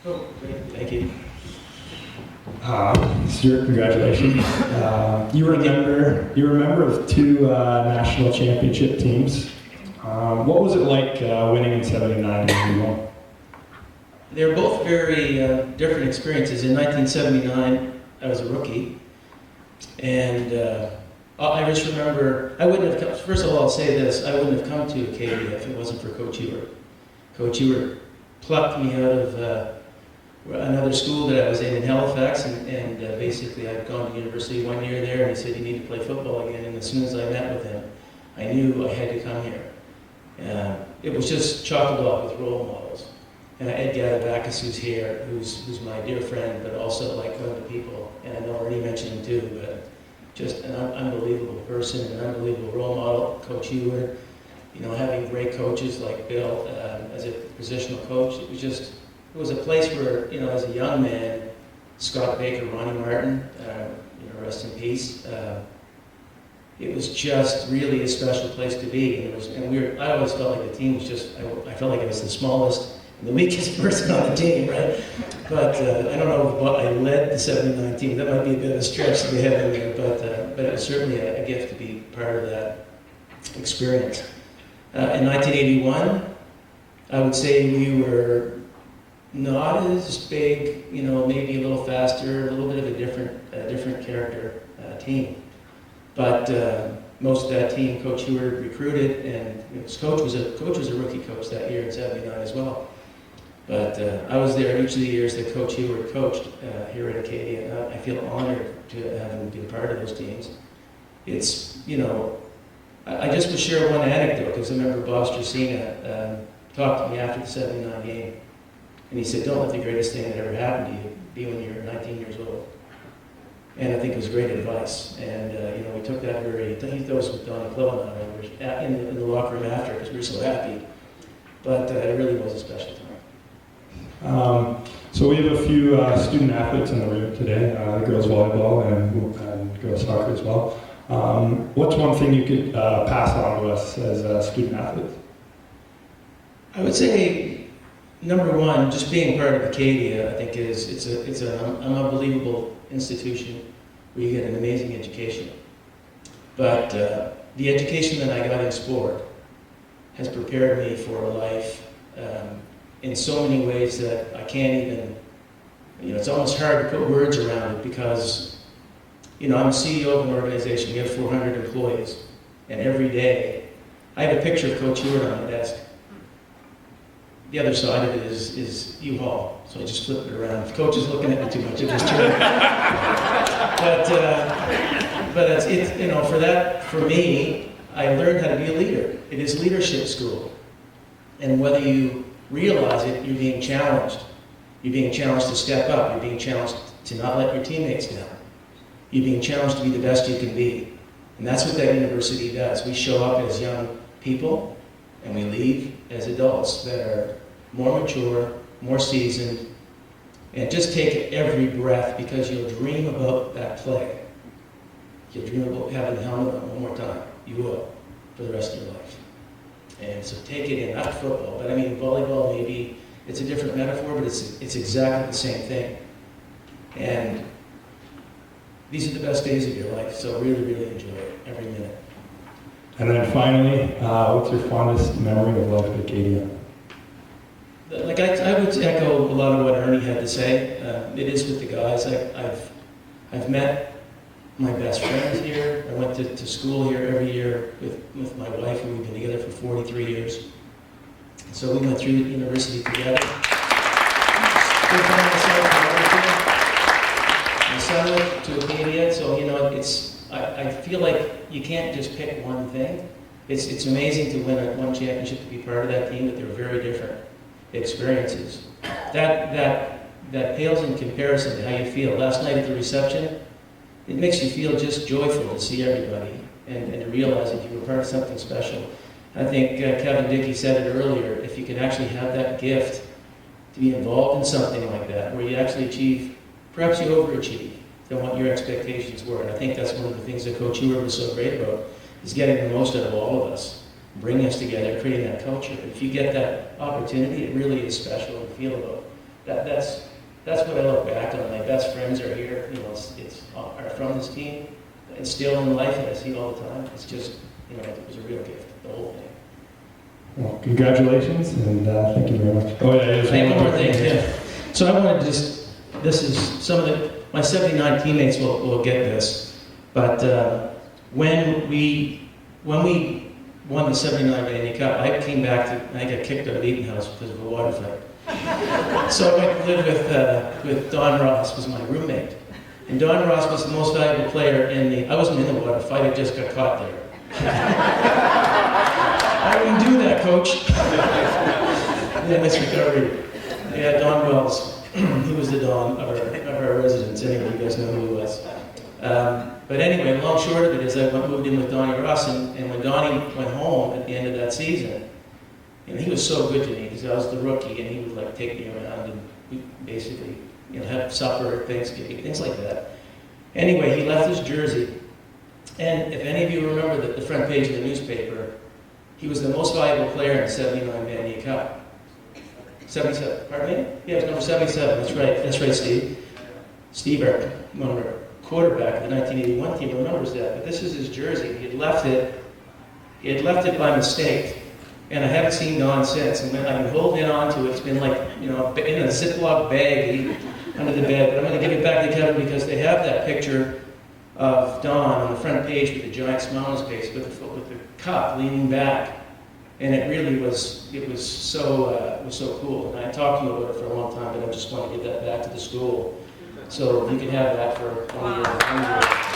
Oh, great. Thank you. Stuart, congratulations. You were a member of two national championship teams. What was it like winning in '79 and '81? They were both very different experiences. In 1979, I was a rookie, and I just remember, I wouldn't have come, first of all, I'll say this, I wouldn't have come to Acadia if it wasn't for Coach Ewart. Coach Ewart plucked me out of another school that I was in Halifax, and basically I'd gone to university 1 year there, and he said, you need to play football again, and as soon as I met with him, I knew I had to come here. It was just chock-a-block with role models. Ed Gadabakis, who's here, who's my dear friend, but also like one of the people, and I know Ernie mentioned him too, but just an unbelievable person, an unbelievable role model. Coach Ewart, having great coaches like Bill as a positional coach, it was a place where, as a young man, Scott Baker, Ronnie Martin, rest in peace. It was just really a special place to be, I always felt like the team was I felt like I was the smallest and the weakest person on the team, right? But I don't know if I led the '79 team. That might be a bit of a stretch to be having there, but it was certainly a gift to be part of that experience. In 1981, I would say we were not as big, maybe a little faster, a little bit of a different character team. But most of that team, Coach Ewart recruited, and his coach was a rookie coach that year in '79 as well. But I was there each of the years that Coach Ewart coached here at Acadia. I feel honored to have him be a part of those teams. It's, I just will share one anecdote, because I remember Bob Stracina talked to me after the '79 game, and he said, don't let the greatest thing that ever happened to you be when you're 19 years old. And I think it was great advice. And, we took that he threw us with Donnie Clowen in the locker room after, because we were so happy. But it really was a special time. So we have a few student athletes in the room today, girls volleyball and girls soccer as well. What's one thing you could pass on to us as student athletes? I would say, number one, just being part of Acadia, I think it's an unbelievable institution where you get an amazing education. But the education that I got in sport has prepared me for a life in so many ways that I can't even, it's almost hard to put words around it, because, I'm a CEO of an organization. We have 400 employees, and every day, I have a picture of Coach Ewart on my desk. The other side of it is U-Haul, so I just flip it around. If Coach is looking at me too much, I just turn it. But for me, I learned how to be a leader. It is leadership school, and whether you realize it, you're being challenged. You're being challenged to step up. You're being challenged to not let your teammates down. You're being challenged to be the best you can be. And that's what that university does. We show up as young people, and we leave as adults that are more mature, more seasoned, and just take every breath, because you'll dream about that play. You'll dream about having the helmet on one more time. You will, for the rest of your life. And so take it in, not football, but volleyball, maybe it's a different metaphor, but it's exactly the same thing. And these are the best days of your life, so really, really enjoy it, every minute. And then finally, what's your fondest memory of life at Acadia? I would echo a lot of what Ernie had to say. It is with the guys. I've met my best friends here. I went to school here every year with my wife, and we've been together for 43 years. So we went through university together. My son went to Acadia, so I feel like you can't just pick one thing. It's amazing to win one championship, to be part of that team, but they're very different experiences. That pales in comparison to how you feel. Last night at the reception, it makes you feel just joyful to see everybody and to realize that you were part of something special. I think Kevin Dickey said it earlier, if you can actually have that gift to be involved in something like that, where you actually achieve, perhaps you overachieve than what your expectations were. And I think that's one of the things that Coach Ewart was so great about, is getting the most out of all of us, bringing us together, creating that culture. If you get that opportunity, it really is special to feel about that's what I look back on. My best friends are here, are from this team. It's still in life, and I see it all the time. It's just, it was a real gift, the whole thing. Well, congratulations, and thank you very much. Oh yeah, I have one more thing, yeah. So I wanted to this is some of my 79 teammates will get this, but when we won the 79 Manny Cup, I came back I got kicked out of Eaton House because of a water fight. So I went to live with Don Ross, was my roommate. And Don Ross was the most valuable player I wasn't in the water fight, I just got caught there. I wouldn't do that, coach. Yeah, nice recovery. Yeah, Don Wells. He was the Don of our residence. Anyway, you guys know who he was. But anyway, long short of it is I moved in with Donnie Ross, and when Donnie went home at the end of that season, he was so good to me because I was the rookie, and he would take me around and we basically have supper at Thanksgiving, things like that. Anyway, he left his jersey, and if any of you remember the front page of the newspaper, he was the most valuable player in the 79 Manny Cup. 77, pardon me? Yeah, it was number 77, that's right, Steve. Steve, our quarterback of the 1981 team, remembers that, but this is his jersey. He had left it by mistake, and I haven't seen Don since, and I've been holding on to it. It's been in a Ziploc bag under the bed, but I'm going to give it back to Kevin because they have that picture of Don on the front page with the giant smile on his face, with the cup leaning back, and it really was so cool. And I talked to him about it for a long time, but I just want to give that back to the school, so you can have that for 20 years.